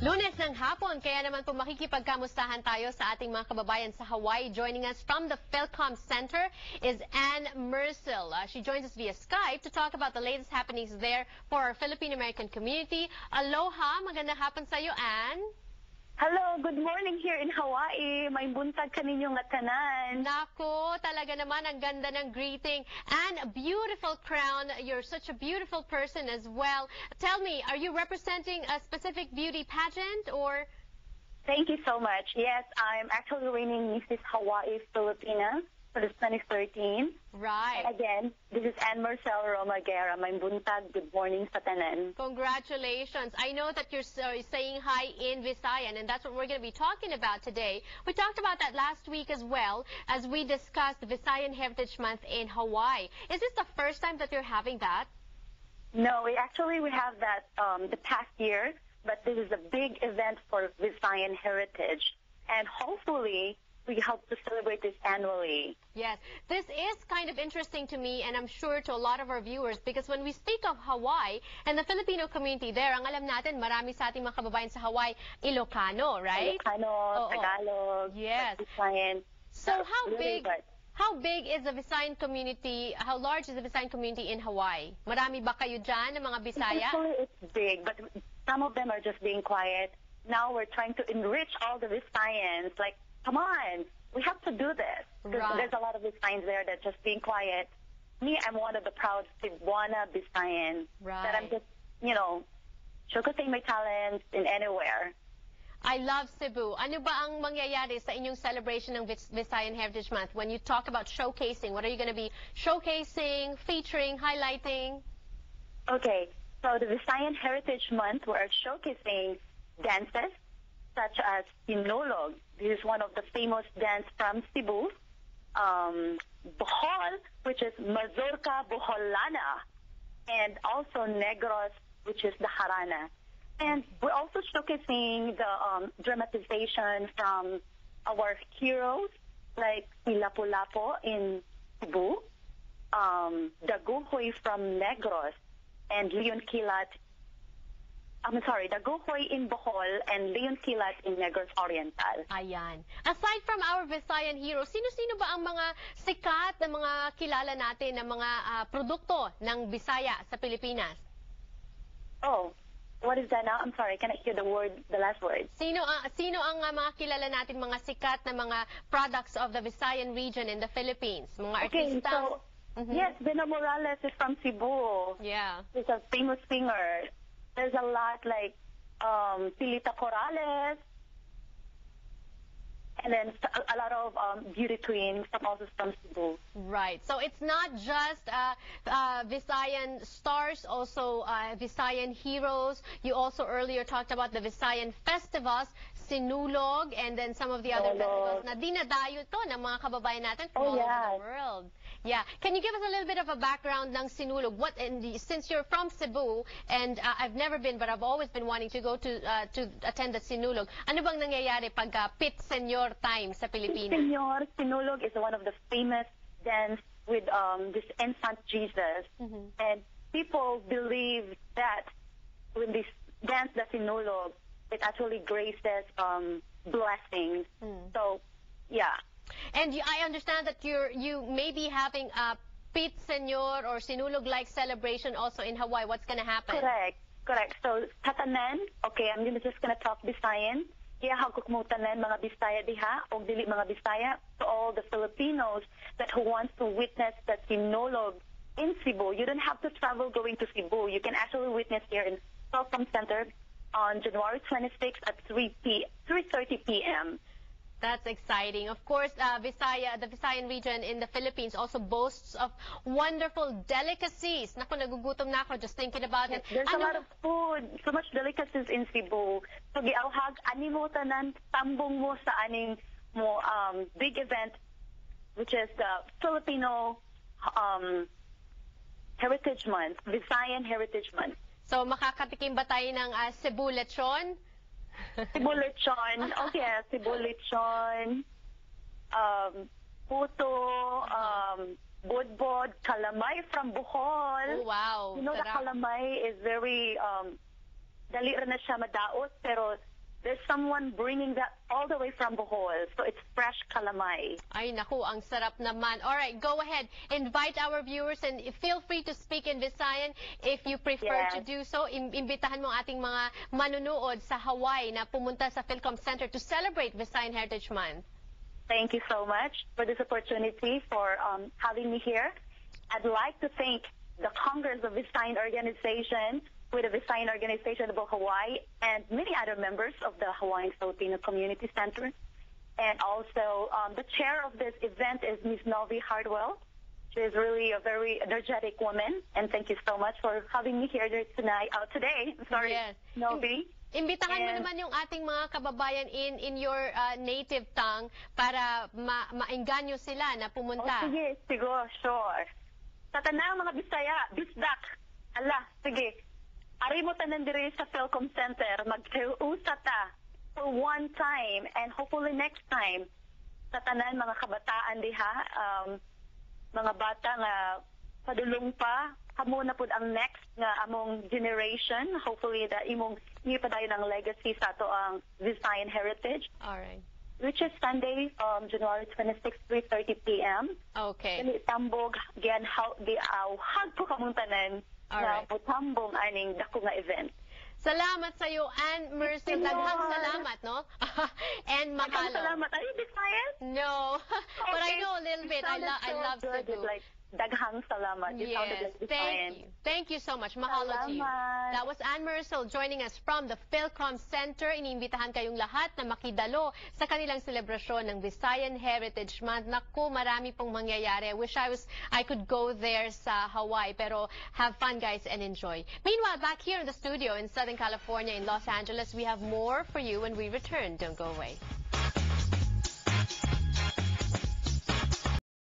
Lunes ng hapon, kaya naman po makikipagkamustahan tayo sa ating mga kababayan sa Hawaii. Joining us from the Philcom Center is Anne Mercil. She joins us via Skype to talk about the latest happenings there for our Philippine-American community. Aloha, magandang hapon sa iyo, Anne. Hello, good morning here in Hawaii. May buntag kaninyong tanan. Nako, talaga naman ang ganda ng greeting. And a beautiful crown. You're such a beautiful person as well. Tell me, are you representing a specific beauty pageant or? Thank you so much. Yes, I'm actually reigning Mrs. Hawaii Filipina for the 2013. Right. And again, this is Anne Mercil Romagera. May buntag, good morning sa tanan. Congratulations. I know that you're saying hi in Visayan, and that's what we're going to be talking about today. We talked about that last week as well as we discussed Visayan Heritage Month in Hawaii. Is this the first time that you're having that? No, we have that the past year, but this is a big event for Visayan heritage. And hopefully, we hope to celebrate this annually. Yes, this is kind of interesting to me, and I'm sure to a lot of our viewers, because when we speak of Hawaii and the Filipino community there, ang alam natin, marami sa ating mga kababayan sa Hawaii, Ilocano, right? Ilocano, Tagalog, yes. Visayan. So how big is the Visayan community, how large is the Visayan community in Hawaii? Marami ba kayo dyan ng mga Bisaya? Actually, it's big, but some of them are just being quiet. Now we're trying to enrich all the Visayans, like, come on, we have to do this. Because there's a lot of Visayans there that just being quiet. Me, I'm one of the proud Cebuana Visayan. Right. That I'm just, showcasing my talents in anywhere. I love Cebu. Ano ba ang mangyayari sa inyong celebration ng Visayan Heritage Month? When you talk about showcasing, what are you going to be showcasing, featuring, highlighting? Okay, so the Visayan Heritage Month, we're showcasing dances, such as Sinulog. This is one of the famous dance from Cebu. Bohol, which is Mazurka Boholana. And also Negros, which is the Harana. And we're also showcasing the dramatization from our heroes, like Lapu-Lapu in Cebu, Daguhoy from Negros, and Leon Kilat Daguhoy in Bohol and Leon Kilat in Negros Oriental. Ayan. Aside from our Visayan heroes, sino-sino ba ang mga sikat na mga kilala natin na mga produkto ng Bisaya sa Pilipinas? Oh, what is that now? I'm sorry, can I hear the last word? Sino ang mga kilala natin mga sikat na mga products of the Visayan region in the Philippines? Mga artista? So, yes, Bena Morales is from Cebu. Yeah. He's a famous singer. There's a lot like Pilita Corrales, and then a lot of beauty queens also from Cebu. Right. So it's not just Visayan stars, also Visayan heroes. You also earlier talked about the Visayan festivals, Sinulog, and then some of the other festivals na dinadayo to ng mga kababayan natin from all over the world. Yeah. Can you give us a little bit of a background ng Sinulog? Since you're from Cebu, and I've never been, but I've always been wanting to go to attend the Sinulog. Ano bang nangyayari pag Pit Senyor time sa Pilipinas? Pit Senyor, Sinulog is one of the famous dance with this infant Jesus. And people believe that when this dance, the Sinulog, it actually graces blessings. So, yeah. And I understand that you may be having a Pit Senyor or Sinulog-like celebration also in Hawaii. What's going to happen? Correct. So, katanan, okay, I'm just going to talk Bisayan. Kaya hagkuk mo tanan mga Bisaya diha, o dili mga Bisaya, to all the Filipinos who wants to witness the Sinulog in Cebu. You don't have to travel going to Cebu. You can actually witness here in Philcom Center on January 26th at 3:30 p.m. That's exciting. Of course, the Visayan region in the Philippines also boasts of wonderful delicacies. Naku, nagugutom na ako just thinking about it. There's a lot of food, so much delicacies in Cebu. So, giawhag, ani mo tanan, tambong mo sa aning mo big event, which is the Filipino Heritage Month, Visayan Heritage Month. So, makakatikim ba tayo ng Cebu lechon? Cebu lechon. Oh, yes, Cebu lechon. Puto, budbod, calamay from Bohol. Oh, wow. You know, the calamay is very, dali rin na siya madaot, pero there's someone bringing that all the way from Bohol. So it's fresh calamay. Ay, naku, ang sarap naman. All right, go ahead. Invite our viewers and feel free to speak in Visayan if you prefer to do so. Imbitahan mo ating mga manunood sa Hawaii na pumunta sa Philcom Center to celebrate Visayan Heritage Month. Thank you so much for this opportunity, for having me here. I'd like to thank the Congress of Visayan Organization, with the Visayan Organization of Hawaii, and many other members of the Hawaiian Filipino Community Center. And also, the chair of this event is Ms. Novi Hardwell. She is really a very energetic woman, and thank you so much for having me here today. Sorry, Yes. Novi. Imbitahan mo naman yung ating mga kababayan in your native tongue para maengganyo sila na pumunta. Sige, sure. Sa tanang mga Bisaya, bisdak. Ala, sige. Ari mo tanan diri sa Philcom Center, mag-usa ta for one time and hopefully next time. Sa tanan mga kabataan diha, mga bata nga padulong pa, kamo na pud ang next nga among generation. Hopefully that imong ipadayon ang legacy sa ato ang Visayan heritage. All right. Which is Sunday, January 26, 3:30 p.m. Okay. Dili tambog gian hag ko kamuntanan na potambong aning dako nga event. Salamat sa iyo, Ann Mercel. Daghang salamat, no? And mahalo. Salamat. Are you Visayan? No. But I know a little bit. I love Cebu. Like, daghang salamat. You sounded like Visayan. Thank you. Thank you so much. Mahalo to you. Salamat. That was Ann Mercel joining us from the Philcom Center. Iniimbitahan kayong lahat na makidalo sa kanilang selebrasyon ng Visayan Heritage Month. Naku, marami pong mangyayari. I wish I could go there sa Hawaii. Pero have fun, guys, and enjoy. Meanwhile, back here in the studio in Southern California, in Los Angeles, we have more for you when we return. Don't go away.